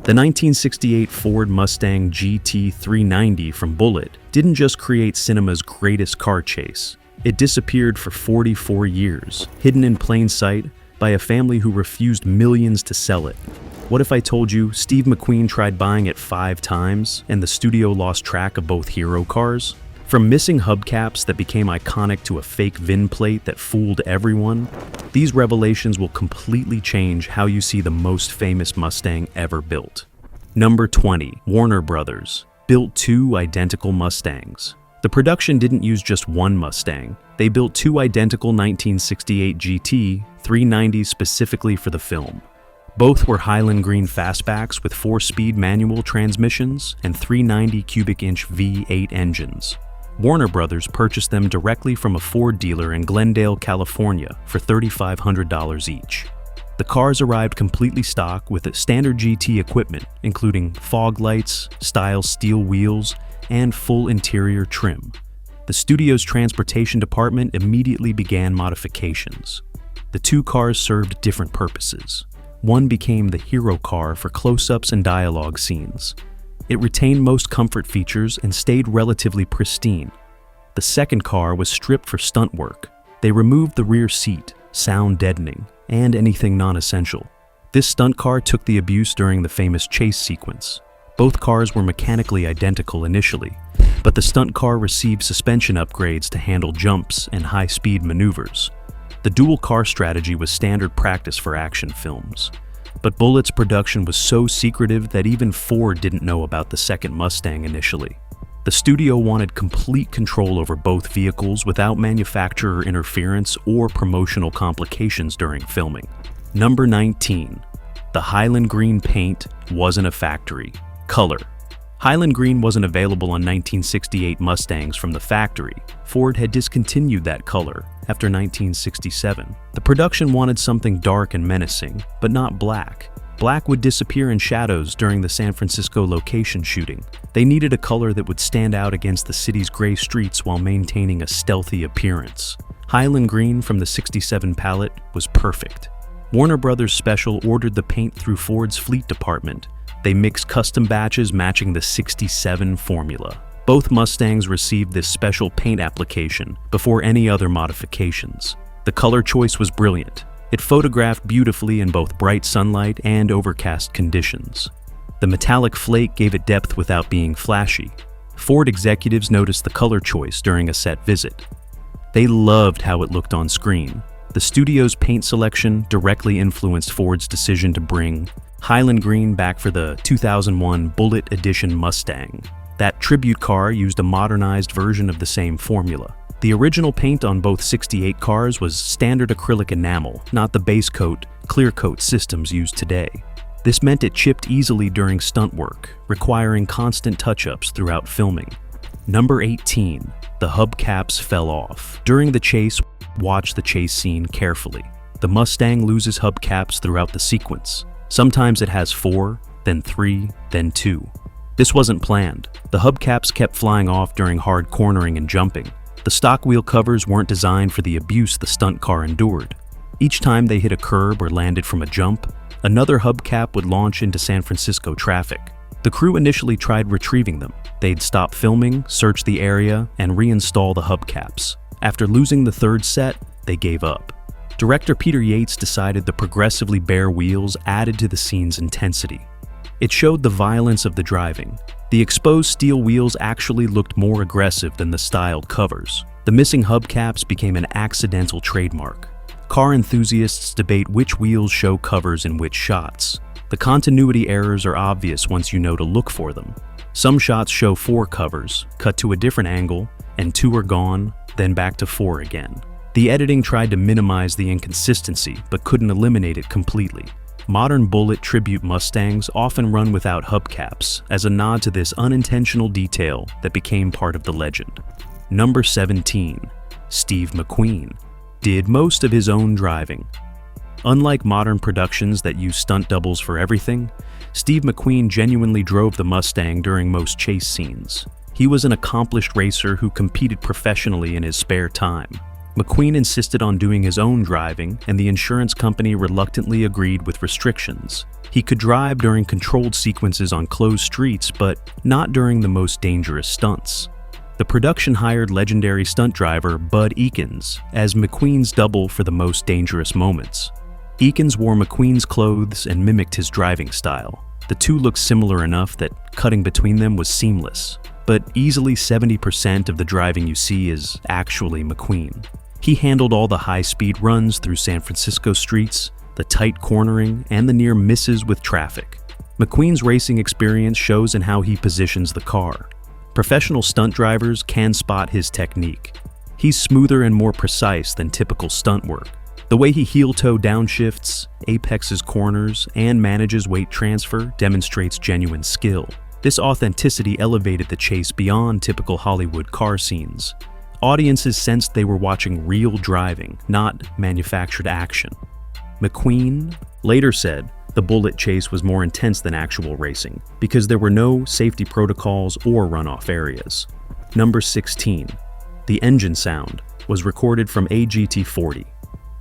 The 1968 Ford Mustang GT 390 from Bullitt didn't just create cinema's greatest car chase. It disappeared for 44 years, hidden in plain sight by a family who refused millions to sell it. What if I told you Steve McQueen tried buying it 5 times and the studio lost track of both hero cars? From missing hubcaps that became iconic to a fake VIN plate that fooled everyone, these revelations will completely change how you see the most famous Mustang ever built. Number 20. Warner Brothers built 2 identical Mustangs. The production didn't use just one Mustang. They built 2 identical 1968 GT 390s specifically for the film. Both were Highland Green fastbacks with 4-speed manual transmissions and 390 cubic inch V8 engines. Warner Brothers purchased them directly from a Ford dealer in Glendale, California for $3,500 each. The cars arrived completely stock with standard GT equipment, including fog lights, style steel wheels, and full interior trim. The studio's transportation department immediately began modifications. The 2 cars served different purposes. One became the hero car for close-ups and dialogue scenes. It retained most comfort features and stayed relatively pristine. The second car was stripped for stunt work. They removed the rear seat, sound deadening, and anything non-essential. This stunt car took the abuse during the famous chase sequence. Both cars were mechanically identical initially, but the stunt car received suspension upgrades to handle jumps and high-speed maneuvers. The dual car strategy was standard practice for action films. But Bullitt's production was so secretive that even Ford didn't know about the second Mustang initially. The studio wanted complete control over both vehicles without manufacturer interference or promotional complications during filming. Number 19. The Highland Green paint wasn't a factory. Color. Highland Green wasn't available on 1968 Mustangs from the factory. Ford had discontinued that color after 1967. The production wanted something dark and menacing, but not black. Black would disappear in shadows during the San Francisco location shooting. They needed a color that would stand out against the city's gray streets while maintaining a stealthy appearance. Highland Green from the '67 palette was perfect. Warner Brothers Special ordered the paint through Ford's fleet department. They mixed custom batches matching the '67 formula. Both Mustangs received this special paint application before any other modifications. The color choice was brilliant. It photographed beautifully in both bright sunlight and overcast conditions. The metallic flake gave it depth without being flashy. Ford executives noticed the color choice during a set visit. They loved how it looked on screen. The studio's paint selection directly influenced Ford's decision to bring Highland Green back for the 2001 Bullitt Edition Mustang. That tribute car used a modernized version of the same formula. The original paint on both '68 cars was standard acrylic enamel, not the base coat, clear coat systems used today. This meant it chipped easily during stunt work, requiring constant touch-ups throughout filming. Number 18. The hubcaps fell off. During the chase, watch the chase scene carefully. The Mustang loses hubcaps throughout the sequence. Sometimes it has 4, then 3, then 2. This wasn't planned. The hubcaps kept flying off during hard cornering and jumping. The stock wheel covers weren't designed for the abuse the stunt car endured. Each time they hit a curb or landed from a jump, another hubcap would launch into San Francisco traffic. The crew initially tried retrieving them. They'd stop filming, search the area, and reinstall the hubcaps. After losing the 3rd set, they gave up. Director Peter Yates decided the progressively bare wheels added to the scene's intensity. It showed the violence of the driving. The exposed steel wheels actually looked more aggressive than the styled covers. The missing hubcaps became an accidental trademark. Car enthusiasts debate which wheels show covers in which shots. The continuity errors are obvious once you know to look for them. Some shots show 4 covers, cut to a different angle, and 2 are gone, then back to 4 again. The editing tried to minimize the inconsistency, but couldn't eliminate it completely. Modern Bullitt tribute Mustangs often run without hubcaps as a nod to this unintentional detail that became part of the legend. Number 17. Steve McQueen did most of his own driving. Unlike modern productions that use stunt doubles for everything, Steve McQueen genuinely drove the Mustang during most chase scenes. He was an accomplished racer who competed professionally in his spare time. McQueen insisted on doing his own driving, and the insurance company reluctantly agreed with restrictions. He could drive during controlled sequences on closed streets, but not during the most dangerous stunts. The production hired legendary stunt driver Bud Eakins as McQueen's double for the most dangerous moments. Eakins wore McQueen's clothes and mimicked his driving style. The two looked similar enough that cutting between them was seamless, but easily 70% of the driving you see is actually McQueen. He handled all the high-speed runs through San Francisco streets, the tight cornering, and the near misses with traffic. McQueen's racing experience shows in how he positions the car. Professional stunt drivers can spot his technique. He's smoother and more precise than typical stunt work. The way he heel-toe downshifts, apexes corners, and manages weight transfer demonstrates genuine skill. This authenticity elevated the chase beyond typical Hollywood car scenes. Audiences sensed they were watching real driving, not manufactured action. McQueen later said the Bullitt chase was more intense than actual racing because there were no safety protocols or runoff areas. Number 16. The engine sound was recorded from a GT40.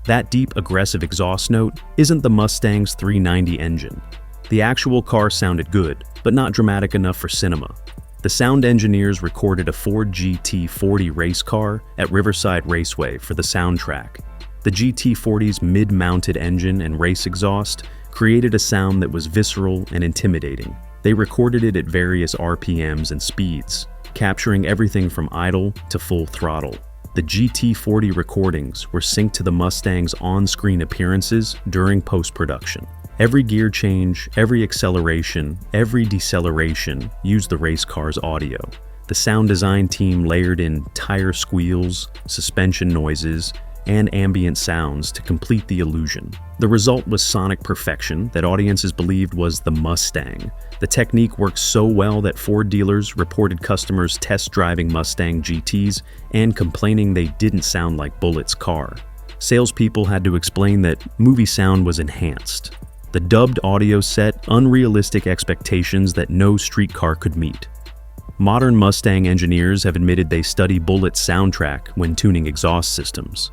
That deep, aggressive exhaust note isn't the Mustang's 390 engine. The actual car sounded good, but not dramatic enough for cinema. The sound engineers recorded a Ford GT40 race car at Riverside Raceway for the soundtrack. The GT40's mid-mounted engine and race exhaust created a sound that was visceral and intimidating. They recorded it at various RPMs and speeds, capturing everything from idle to full throttle. The GT40 recordings were synced to the Mustang's on-screen appearances during post-production. Every gear change, every acceleration, every deceleration used the race car's audio. The sound design team layered in tire squeals, suspension noises, and ambient sounds to complete the illusion. The result was sonic perfection that audiences believed was the Mustang. The technique worked so well that Ford dealers reported customers test driving Mustang GTs and complaining they didn't sound like Bullitt's car. Salespeople had to explain that movie sound was enhanced. The dubbed audio set unrealistic expectations that no street car could meet. Modern Mustang engineers have admitted they study Bullitt's soundtrack when tuning exhaust systems.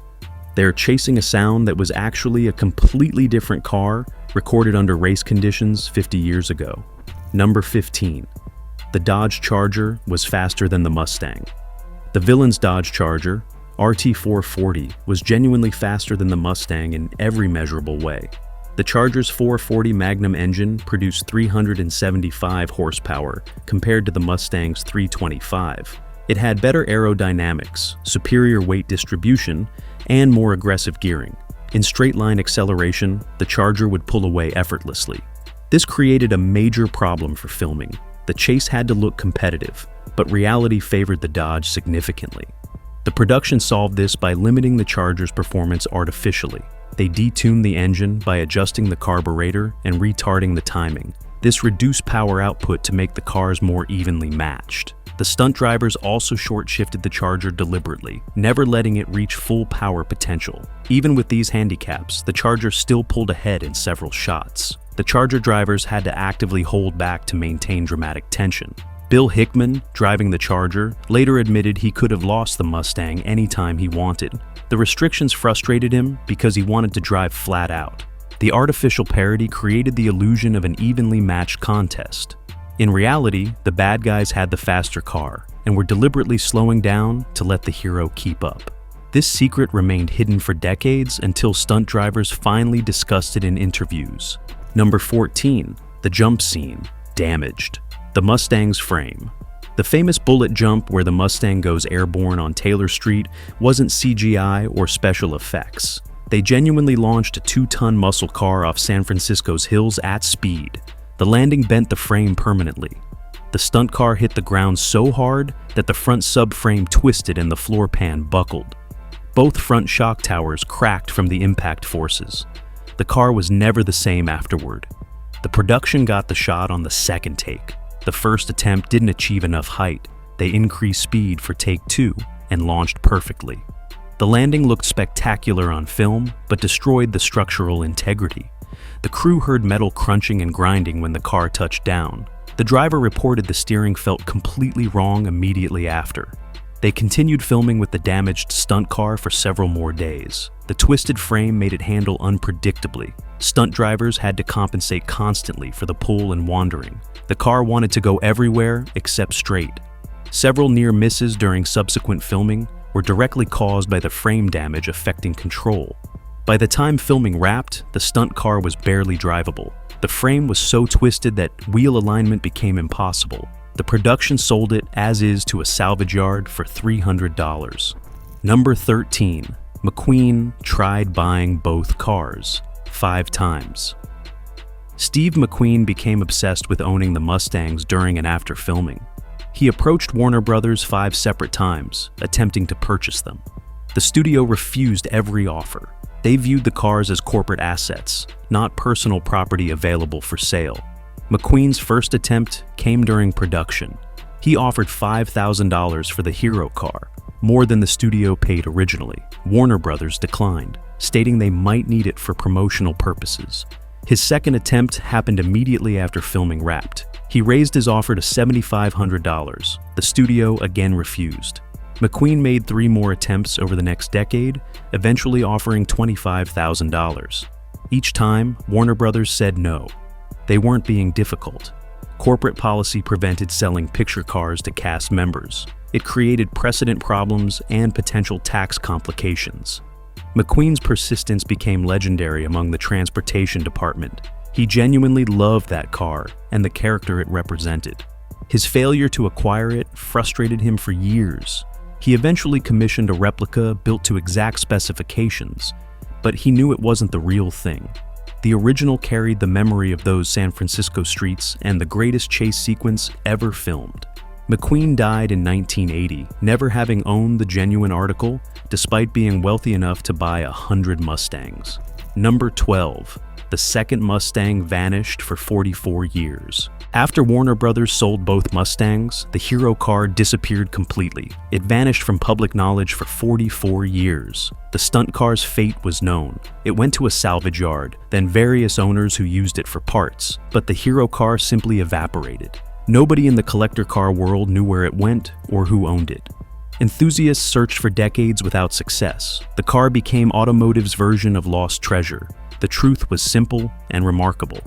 They're chasing a sound that was actually a completely different car recorded under race conditions 50 years ago. Number 15. The Dodge Charger was faster than the Mustang. The villain's Dodge Charger, RT440, was genuinely faster than the Mustang in every measurable way. The Charger's 440 Magnum engine produced 375 horsepower compared to the Mustang's 325. It had better aerodynamics, superior weight distribution, and more aggressive gearing. In straight-line acceleration, the Charger would pull away effortlessly. This created a major problem for filming. The chase had to look competitive, but reality favored the Dodge significantly. The production solved this by limiting the Charger's performance artificially. They detuned the engine by adjusting the carburetor and retarding the timing. This reduced power output to make the cars more evenly matched. The stunt drivers also short-shifted the Charger deliberately, never letting it reach full power potential. Even with these handicaps, the Charger still pulled ahead in several shots. The Charger drivers had to actively hold back to maintain dramatic tension. Bill Hickman, driving the Charger, later admitted he could have lost the Mustang anytime he wanted. The restrictions frustrated him because he wanted to drive flat out. The artificial parity created the illusion of an evenly matched contest. In reality, the bad guys had the faster car and were deliberately slowing down to let the hero keep up. This secret remained hidden for decades until stunt drivers finally discussed it in interviews. Number 14. The jump scene. Damaged. The Mustang's frame. The famous Bullitt jump where the Mustang goes airborne on Taylor Street wasn't CGI or special effects. They genuinely launched a 2-ton muscle car off San Francisco's hills at speed. The landing bent the frame permanently. The stunt car hit the ground so hard that the front subframe twisted and the floor pan buckled. Both front shock towers cracked from the impact forces. The car was never the same afterward. The production got the shot on the second take. The first attempt didn't achieve enough height. They increased speed for take 2 and launched perfectly. The landing looked spectacular on film, but destroyed the structural integrity. The crew heard metal crunching and grinding when the car touched down. The driver reported the steering felt completely wrong immediately after. They continued filming with the damaged stunt car for several more days. The twisted frame made it handle unpredictably. Stunt drivers had to compensate constantly for the pull and wandering. The car wanted to go everywhere except straight. Several near misses during subsequent filming were directly caused by the frame damage affecting control. By the time filming wrapped, the stunt car was barely drivable. The frame was so twisted that wheel alignment became impossible. The production sold it as is to a salvage yard for $300. Number 13. McQueen tried buying both cars 5 times. Steve McQueen became obsessed with owning the Mustangs during and after filming. He approached Warner Brothers 5 separate times, attempting to purchase them. The studio refused every offer. They viewed the cars as corporate assets, not personal property available for sale. McQueen's first attempt came during production. He offered $5,000 for the hero car, more than the studio paid originally. Warner Brothers declined, stating they might need it for promotional purposes. His second attempt happened immediately after filming wrapped. He raised his offer to $7,500. The studio again refused. McQueen made 3 more attempts over the next decade, eventually offering $25,000. Each time, Warner Brothers said no. They weren't being difficult. Corporate policy prevented selling picture cars to cast members. It created precedent problems and potential tax complications. McQueen's persistence became legendary among the transportation department. He genuinely loved that car and the character it represented. His failure to acquire it frustrated him for years. He eventually commissioned a replica built to exact specifications, but he knew it wasn't the real thing. The original carried the memory of those San Francisco streets and the greatest chase sequence ever filmed. McQueen died in 1980, never having owned the genuine article, despite being wealthy enough to buy 100 Mustangs. Number 12. The second Mustang vanished for 44 years. After Warner Brothers sold both Mustangs, the hero car disappeared completely. It vanished from public knowledge for 44 years. The stunt car's fate was known. It went to a salvage yard, then various owners who used it for parts, but the hero car simply evaporated. Nobody in the collector car world knew where it went or who owned it. Enthusiasts searched for decades without success. The car became automotive's version of lost treasure. The truth was simple and remarkable.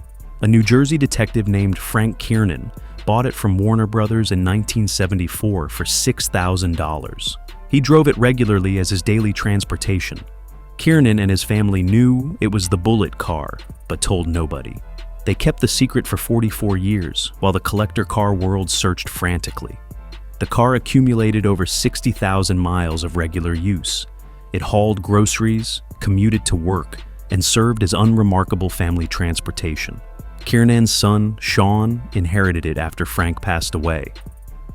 A New Jersey detective named Frank Kiernan bought it from Warner Brothers in 1974 for $6,000. He drove it regularly as his daily transportation. Kiernan and his family knew it was the Bullitt car, but told nobody. They kept the secret for 44 years, while the collector car world searched frantically. The car accumulated over 60,000 miles of regular use. It hauled groceries, commuted to work, and served as unremarkable family transportation. Kiernan's son, Sean, inherited it after Frank passed away.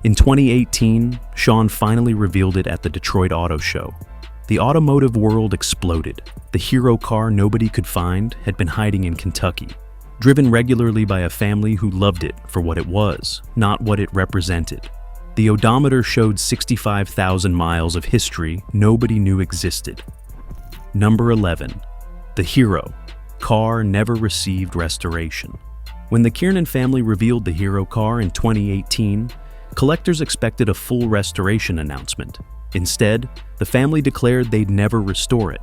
In 2018, Sean finally revealed it at the Detroit Auto Show. The automotive world exploded. The hero car nobody could find had been hiding in Kentucky, driven regularly by a family who loved it for what it was, not what it represented. The odometer showed 65,000 miles of history nobody knew existed. Number 11. The hero. Car never received restoration. When the Kiernan family revealed the hero car in 2018, collectors expected a full restoration announcement. Instead, the family declared they'd never restore it.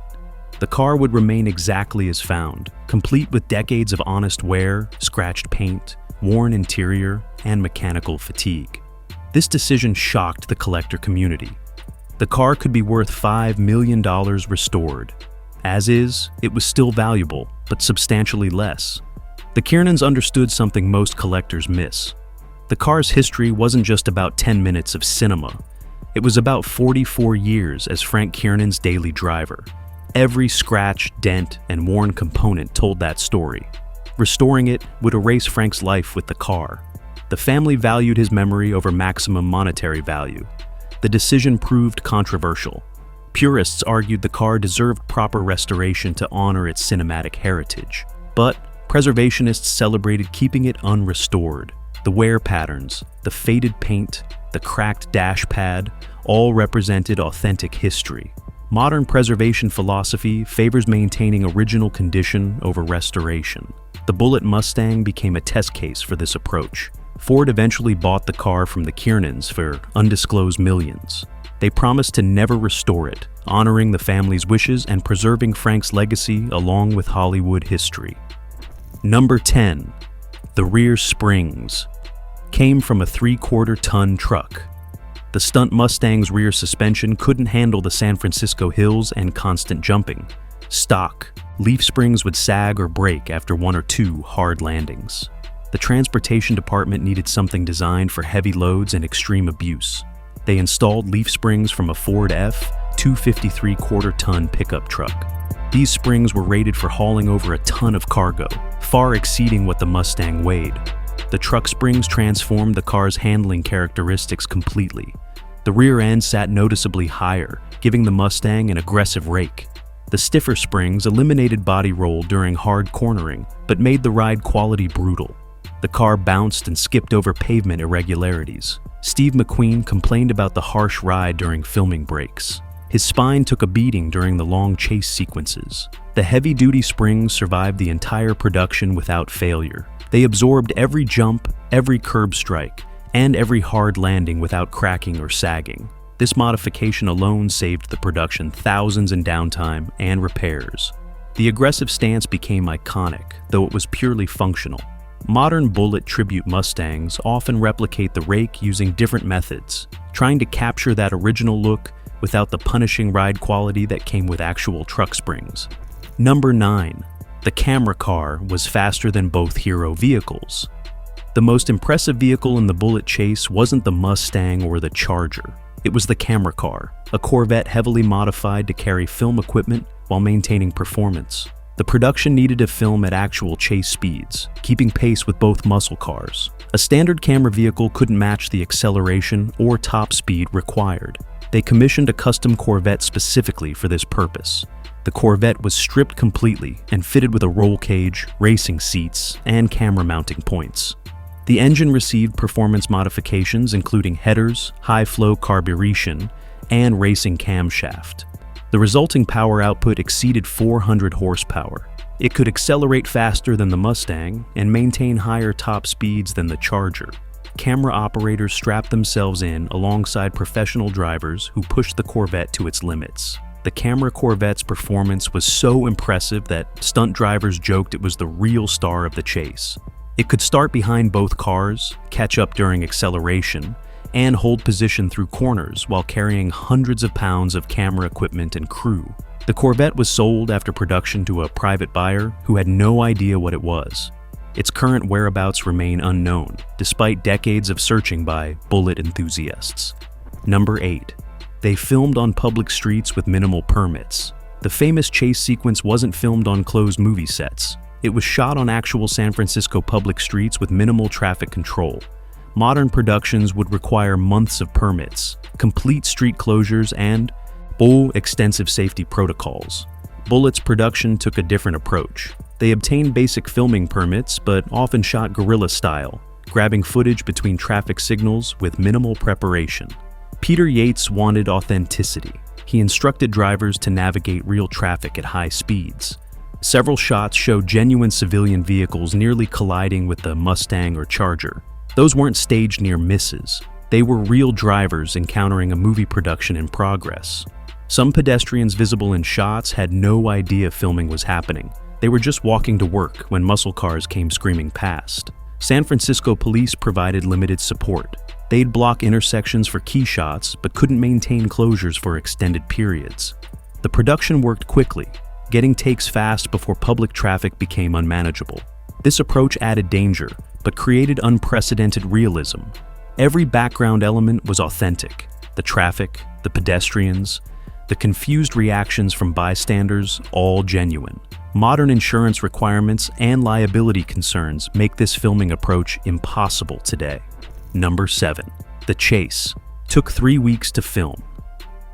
The car would remain exactly as found, complete with decades of honest wear, scratched paint, worn interior, and mechanical fatigue. This decision shocked the collector community. The car could be worth $5 million restored. As is, it was still valuable, but substantially less. The Kiernans understood something most collectors miss. The car's history wasn't just about 10 minutes of cinema. It was about 44 years as Frank Kiernan's daily driver. Every scratch, dent, and worn component told that story. Restoring it would erase Frank's life with the car. The family valued his memory over maximum monetary value. The decision proved controversial. Purists argued the car deserved proper restoration to honor its cinematic heritage. But preservationists celebrated keeping it unrestored. The wear patterns, the faded paint, the cracked dash pad, all represented authentic history. Modern preservation philosophy favors maintaining original condition over restoration. The Bullitt Mustang became a test case for this approach. Ford eventually bought the car from the Kiernans for undisclosed millions. They promised to never restore it, honoring the family's wishes and preserving Frank's legacy along with Hollywood history. Number 10. The rear springs came from a 3/4-ton truck. The stunt Mustang's rear suspension couldn't handle the San Francisco hills and constant jumping. Stock, leaf springs would sag or break after one or two hard landings. The transportation department needed something designed for heavy loads and extreme abuse. They installed leaf springs from a Ford F-253-quarter-ton pickup truck. These springs were rated for hauling over a ton of cargo, far exceeding what the Mustang weighed. The truck springs transformed the car's handling characteristics completely. The rear end sat noticeably higher, giving the Mustang an aggressive rake. The stiffer springs eliminated body roll during hard cornering, but made the ride quality brutal. The car bounced and skipped over pavement irregularities. Steve McQueen complained about the harsh ride during filming breaks. His spine took a beating during the long chase sequences. The heavy-duty springs survived the entire production without failure. They absorbed every jump, every curb strike, and every hard landing without cracking or sagging. This modification alone saved the production thousands in downtime and repairs. The aggressive stance became iconic, though it was purely functional. Modern Bullitt tribute Mustangs often replicate the rake using different methods, trying to capture that original look without the punishing ride quality that came with actual truck springs. Number 9. The camera car was faster than both hero vehicles. The most impressive vehicle in the Bullitt chase wasn't the Mustang or the Charger. It was the camera car, a Corvette heavily modified to carry film equipment while maintaining performance. The production needed to film at actual chase speeds, keeping pace with both muscle cars. A standard camera vehicle couldn't match the acceleration or top speed required. They commissioned a custom Corvette specifically for this purpose. The Corvette was stripped completely and fitted with a roll cage, racing seats, and camera mounting points. The engine received performance modifications including headers, high-flow carburation, and racing camshaft. The resulting power output exceeded 400 horsepower. It could accelerate faster than the Mustang and maintain higher top speeds than the Charger. Camera operators strapped themselves in alongside professional drivers who pushed the Corvette to its limits. The camera Corvette's performance was so impressive that stunt drivers joked it was the real star of the chase. It could start behind both cars, catch up during acceleration, and hold position through corners while carrying hundreds of pounds of camera equipment and crew. The Corvette was sold after production to a private buyer who had no idea what it was. Its current whereabouts remain unknown, despite decades of searching by Bullitt enthusiasts. Number 8. They filmed on public streets with minimal permits. The famous chase sequence wasn't filmed on closed movie sets. It was shot on actual San Francisco public streets with minimal traffic control. Modern productions would require months of permits, complete street closures, and extensive safety protocols. Bullitt's production took a different approach. They obtained basic filming permits, but often shot guerrilla style, grabbing footage between traffic signals with minimal preparation. Peter Yates wanted authenticity. He instructed drivers to navigate real traffic at high speeds. Several shots showed genuine civilian vehicles nearly colliding with the Mustang or Charger. Those weren't staged near misses. They were real drivers encountering a movie production in progress. Some pedestrians visible in shots had no idea filming was happening. They were just walking to work when muscle cars came screaming past. San Francisco police provided limited support. They'd block intersections for key shots, but couldn't maintain closures for extended periods. The production worked quickly, getting takes fast before public traffic became unmanageable. This approach added danger, but created unprecedented realism. Every background element was authentic. The traffic, the pedestrians, the confused reactions from bystanders, all genuine. Modern insurance requirements and liability concerns make this filming approach impossible today. Number 7. The chase took 3 weeks to film.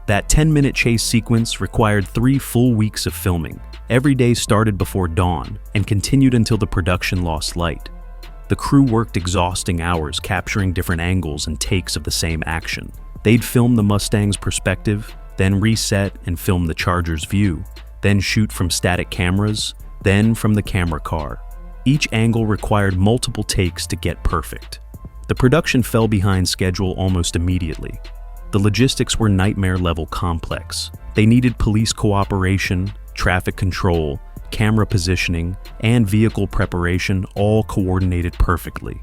That 10-minute chase sequence required 3 full weeks of filming. Every day started before dawn and continued until the production lost light. The crew worked exhausting hours capturing different angles and takes of the same action. They'd film the Mustang's perspective, then reset and film the Charger's view, then shoot from static cameras, then from the camera car. Each angle required multiple takes to get perfect. The production fell behind schedule almost immediately. The logistics were nightmare-level complex. They needed police cooperation, traffic control, camera positioning, and vehicle preparation all coordinated perfectly.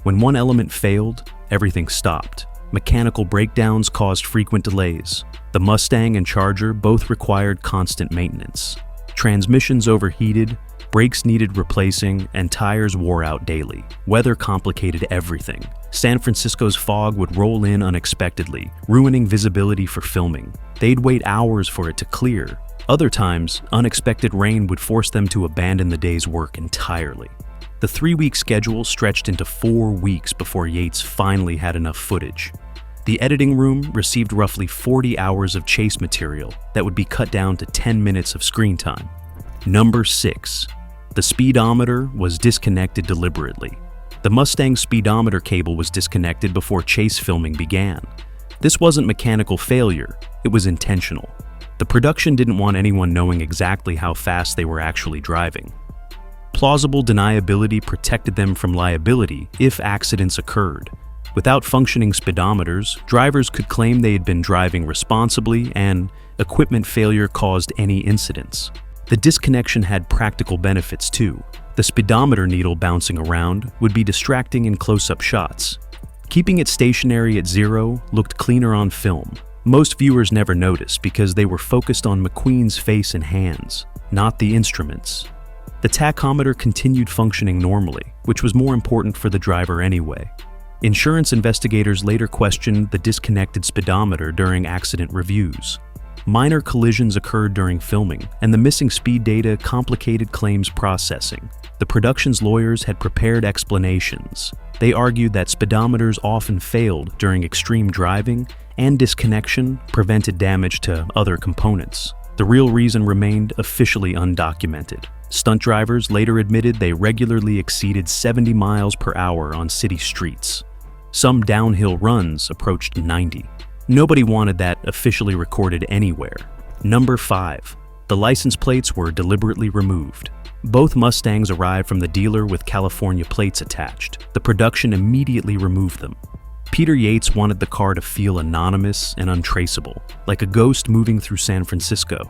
When one element failed, everything stopped. Mechanical breakdowns caused frequent delays. The Mustang and Charger both required constant maintenance. Transmissions overheated, brakes needed replacing, and tires wore out daily. Weather complicated everything. San Francisco's fog would roll in unexpectedly, ruining visibility for filming. They'd wait hours for it to clear. Other times, unexpected rain would force them to abandon the day's work entirely. The 3-week schedule stretched into 4 weeks before Yates finally had enough footage. The editing room received roughly 40 hours of chase material that would be cut down to 10 minutes of screen time. Number 6. The speedometer was disconnected deliberately. The Mustang speedometer cable was disconnected before chase filming began. This wasn't mechanical failure, it was intentional. The production didn't want anyone knowing exactly how fast they were actually driving. Plausible deniability protected them from liability if accidents occurred. Without functioning speedometers, drivers could claim they had been driving responsibly and equipment failure caused any incidents. The disconnection had practical benefits too. The speedometer needle bouncing around would be distracting in close-up shots. Keeping it stationary at 0 looked cleaner on film. Most viewers never noticed because they were focused on McQueen's face and hands, not the instruments. The tachometer continued functioning normally, which was more important for the driver anyway. Insurance investigators later questioned the disconnected speedometer during accident reviews. Minor collisions occurred during filming, and the missing speed data complicated claims processing. The production's lawyers had prepared explanations. They argued that speedometers often failed during extreme driving, and disconnection prevented damage to other components. The real reason remained officially undocumented. Stunt drivers later admitted they regularly exceeded 70 miles per hour on city streets. Some downhill runs approached 90. Nobody wanted that officially recorded anywhere. Number 5. The license plates were deliberately removed. Both Mustangs arrived from the dealer with California plates attached. The production immediately removed them. Peter Yates wanted the car to feel anonymous and untraceable, like a ghost moving through San Francisco.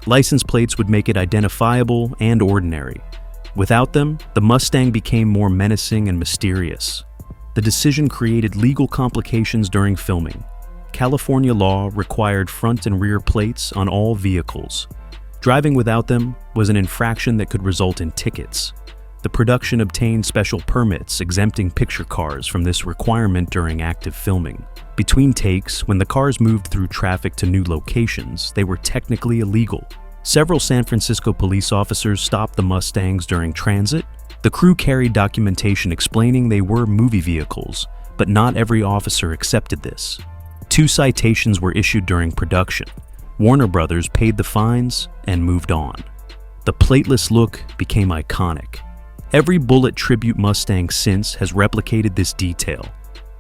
License plates would make it identifiable and ordinary. Without them, the Mustang became more menacing and mysterious. The decision created legal complications during filming. California law required front and rear plates on all vehicles. Driving without them was an infraction that could result in tickets. The production obtained special permits exempting picture cars from this requirement during active filming. Between takes, when the cars moved through traffic to new locations, they were technically illegal. Several San Francisco police officers stopped the Mustangs during transit. The crew carried documentation explaining they were movie vehicles, but not every officer accepted this. 2 citations were issued during production. Warner Brothers paid the fines and moved on. The plateless look became iconic. Every Bullitt tribute Mustang since has replicated this detail.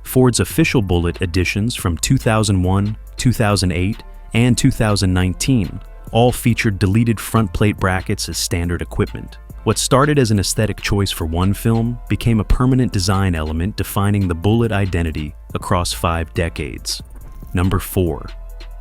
Ford's official Bullitt editions from 2001, 2008, and 2019 all featured deleted front plate brackets as standard equipment. What started as an aesthetic choice for one film became a permanent design element defining the Bullitt identity across 5 decades. Number 4.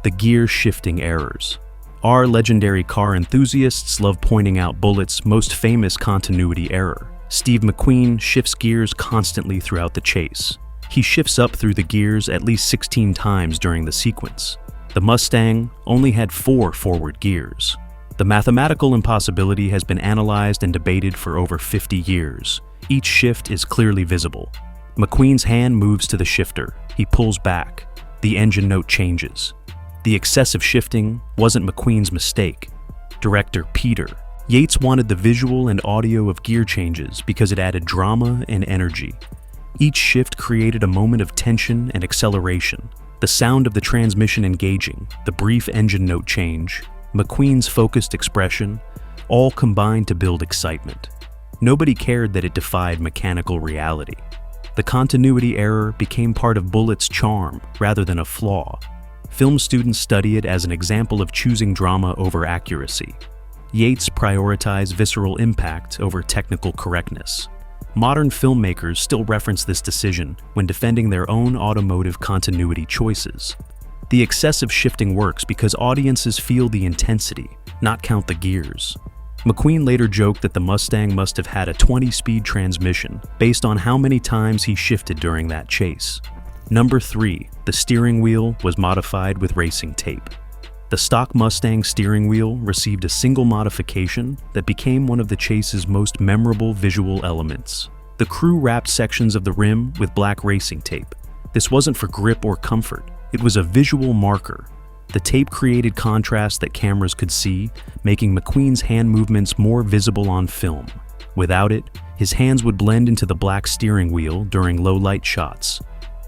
The gear shifting errors. Our legendary car enthusiasts love pointing out Bullitt's most famous continuity error. Steve McQueen shifts gears constantly throughout the chase. He shifts up through the gears at least 16 times during the sequence. The Mustang only had 4 forward gears. The mathematical impossibility has been analyzed and debated for over 50 years. Each shift is clearly visible. McQueen's hand moves to the shifter. He pulls back. The engine note changes. The excessive shifting wasn't McQueen's mistake. Director Peter Yates wanted the visual and audio of gear changes because it added drama and energy. Each shift created a moment of tension and acceleration. The sound of the transmission engaging, the brief engine note change, McQueen's focused expression, all combined to build excitement. Nobody cared that it defied mechanical reality. The continuity error became part of Bullitt's charm rather than a flaw. Film students study it as an example of choosing drama over accuracy. Yates prioritized visceral impact over technical correctness. Modern filmmakers still reference this decision when defending their own automotive continuity choices. The excessive shifting works because audiences feel the intensity, not count the gears. McQueen later joked that the Mustang must have had a 20-speed transmission based on how many times he shifted during that chase. Number 3, the steering wheel was modified with racing tape. The stock Mustang steering wheel received a single modification that became one of the chase's most memorable visual elements. The crew wrapped sections of the rim with black racing tape. This wasn't for grip or comfort, it was a visual marker. The tape created contrast that cameras could see, making McQueen's hand movements more visible on film. Without it, his hands would blend into the black steering wheel during low-light shots.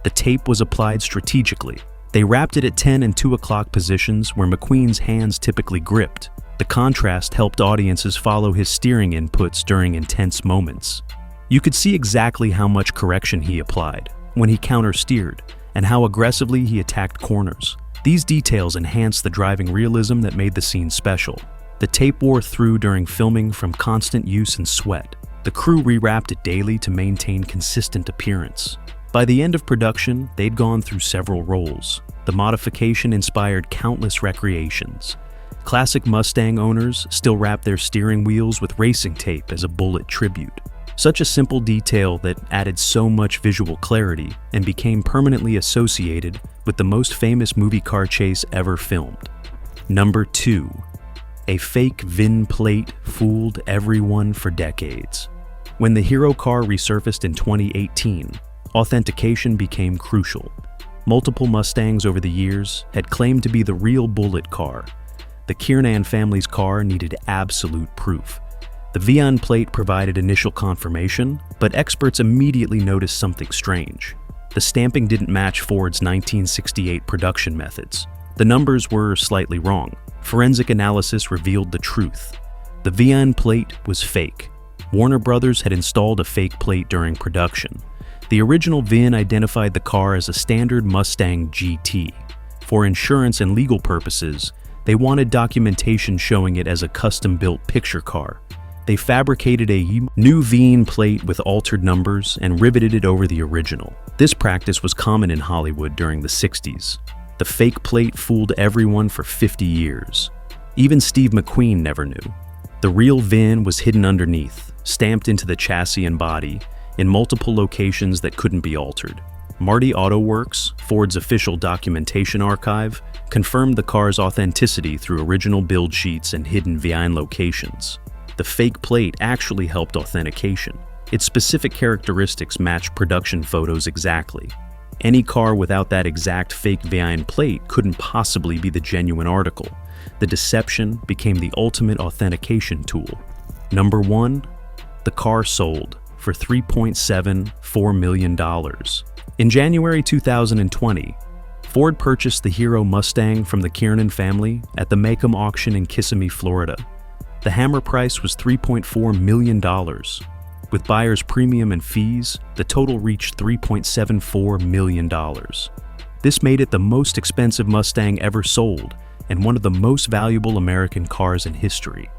The tape was applied strategically. They wrapped it at 10 and 2 o'clock positions where McQueen's hands typically gripped. The contrast helped audiences follow his steering inputs during intense moments. You could see exactly how much correction he applied, when he counter-steered, and how aggressively he attacked corners. These details enhanced the driving realism that made the scene special. The tape wore through during filming from constant use and sweat. The crew rewrapped it daily to maintain consistent appearance. By the end of production, they'd gone through several rolls. The modification inspired countless recreations. Classic Mustang owners still wrap their steering wheels with racing tape as a Bullitt tribute. Such a simple detail that added so much visual clarity and became permanently associated with the most famous movie car chase ever filmed. Number 2. A fake VIN plate fooled everyone for decades. When the hero car resurfaced in 2018, authentication became crucial. Multiple Mustangs over the years had claimed to be the real Bullitt car. The Kiernan family's car needed absolute proof. The VIN plate provided initial confirmation, but experts immediately noticed something strange. The stamping didn't match Ford's 1968 production methods. The numbers were slightly wrong. Forensic analysis revealed the truth. The VIN plate was fake. Warner Brothers had installed a fake plate during production. The original VIN identified the car as a standard Mustang GT. For insurance and legal purposes, they wanted documentation showing it as a custom-built picture car. They fabricated a new VIN plate with altered numbers and riveted it over the original. This practice was common in Hollywood during the 60s. The fake plate fooled everyone for 50 years. Even Steve McQueen never knew. The real VIN was hidden underneath, stamped into the chassis and body, in multiple locations that couldn't be altered. Marty Auto Works, Ford's official documentation archive, confirmed the car's authenticity through original build sheets and hidden VIN locations. The fake plate actually helped authentication. Its specific characteristics matched production photos exactly. Any car without that exact fake VIN plate couldn't possibly be the genuine article. The deception became the ultimate authentication tool. Number 1. The car sold for $3.74 million. In January 2020, Ford purchased the Hero Mustang from the Kiernan family at the Maycomb auction in Kissimmee, Florida. The hammer price was $3.4 million. With buyer's premium and fees, the total reached $3.74 million. This made it the most expensive Mustang ever sold and one of the most valuable American cars in history.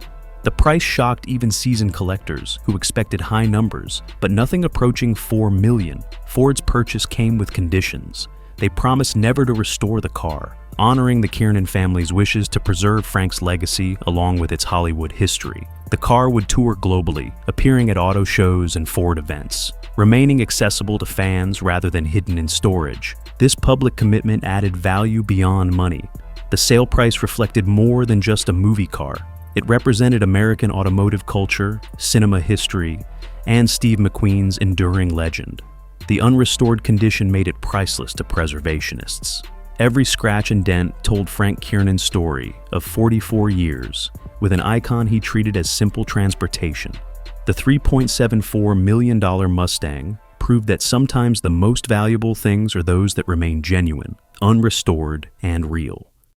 The price shocked even seasoned collectors who expected high numbers, but nothing approaching $4 million. Ford's purchase came with conditions. They promised never to restore the car, honoring the Kiernan family's wishes to preserve Frank's legacy along with its Hollywood history. The car would tour globally, appearing at auto shows and Ford events, remaining accessible to fans rather than hidden in storage. This public commitment added value beyond money. The sale price reflected more than just a movie car. It represented American automotive culture, cinema history, and Steve McQueen's enduring legend. The unrestored condition made it priceless to preservationists. Every scratch and dent told Frank Kiernan's story of 44 years, with an icon he treated as simple transportation. The $3.74 million Mustang proved that sometimes the most valuable things are those that remain genuine, unrestored, and real.